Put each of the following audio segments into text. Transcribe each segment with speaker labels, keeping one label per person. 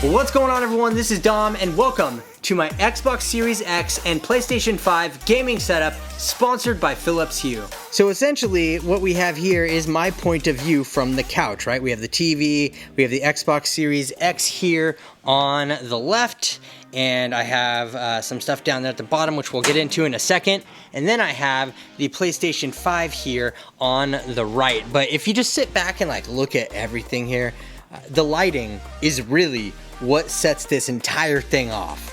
Speaker 1: What's going on, everyone? This is Dom and welcome to my Xbox Series X and PlayStation 5 gaming setup sponsored by Philips Hue. So essentially what we have here is my point of view from the couch, right? We have the TV, we have the Xbox Series X here on the left, and I have some stuff down there at the bottom which we'll get into in a second, and then I have the PlayStation 5 here on the right. But if you just sit back and like look at everything here, the lighting is really what sets this entire thing off.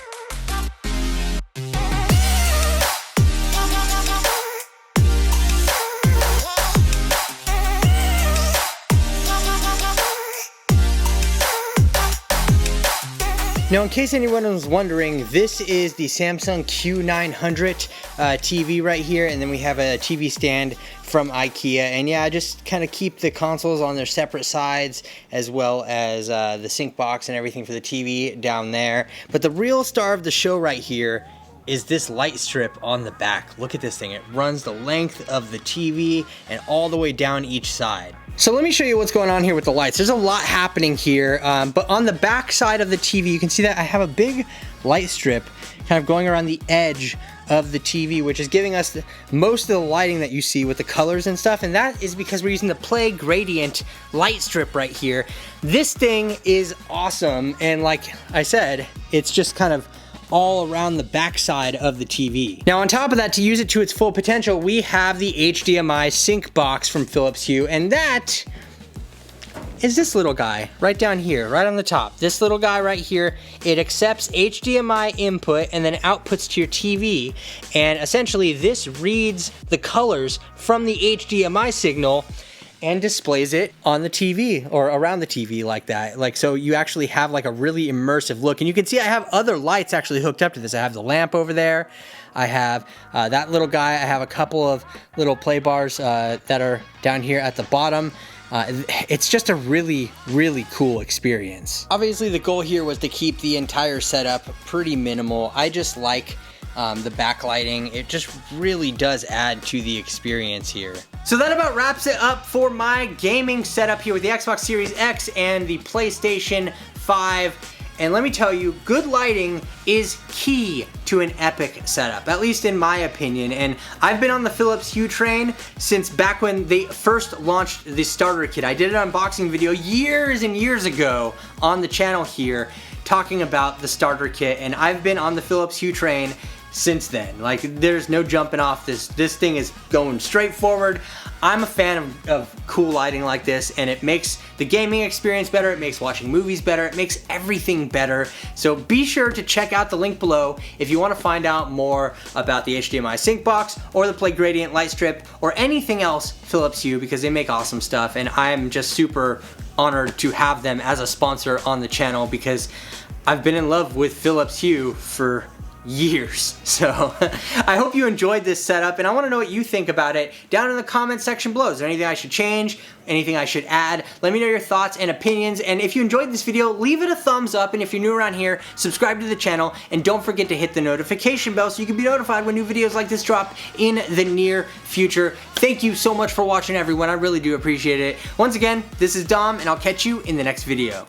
Speaker 1: Now, in case anyone was wondering, this is the Samsung Q900 TV right here, and then we have a TV stand from IKEA. And yeah, I just kind of keep the consoles on their separate sides, as well as the sync box and everything for the TV down there. But the real star of the show right here is this light strip on the back. Look at this thing. It runs the length of the TV and all the way down each side. So let me show you what's going on here with the lights. There's a lot happening here, but on the back side of the TV, you can see that I have a big light strip kind of going around the edge of the TV, which is giving us most of the lighting that you see with the colors and stuff, and that is because we're using the Play Gradient light strip right here. This thing is awesome, and like I said, it's just kind of all around the backside of the TV. Now on top of that, to use it to its full potential, we have the HDMI Sync Box from Philips Hue, and that is this little guy right down here, right on the top. This little guy right here, it accepts HDMI input and then outputs to your TV, and essentially this reads the colors from the HDMI signal and displays it on the TV or around the TV like that. Like, so you actually have like a really immersive look. And you can see I have other lights actually hooked up to this. I have the lamp over there. I have that little guy. I have a couple of little play bars that are down here at the bottom. It's just a really, really cool experience. Obviously the goal here was to keep the entire setup pretty minimal. I just like the backlighting. It just really does add to the experience here. So that about wraps it up for my gaming setup here with the Xbox Series X and the PlayStation 5. And let me tell you, good lighting is key to an epic setup, at least in my opinion. And I've been on the Philips Hue train since back when they first launched the starter kit. I did an unboxing video years and years ago on the channel here talking about the starter kit, and I've been on the Philips Hue train since then. Like, there's no jumping off this. This thing is going straight forward. I'm a fan of cool lighting like this, and it makes the gaming experience better, it makes watching movies better, it makes everything better. So be sure to check out the link below if you want to find out more about the HDMI Sync Box or the Play Gradient light strip or anything else Philips Hue, because they make awesome stuff, and I'm just super honored to have them as a sponsor on the channel because I've been in love with Philips Hue for years. So I hope you enjoyed this setup, and I want to know what you think about it down in the comment section below. Is there anything I should change? Anything I should add? Let me know your thoughts and opinions, and if you enjoyed this video, leave it a thumbs up, and if you're new around here, subscribe to the channel, and don't forget to hit the notification bell so you can be notified when new videos like this drop in the near future. Thank you so much for watching, everyone. I really do appreciate it. Once again, this is Dom, and I'll catch you in the next video.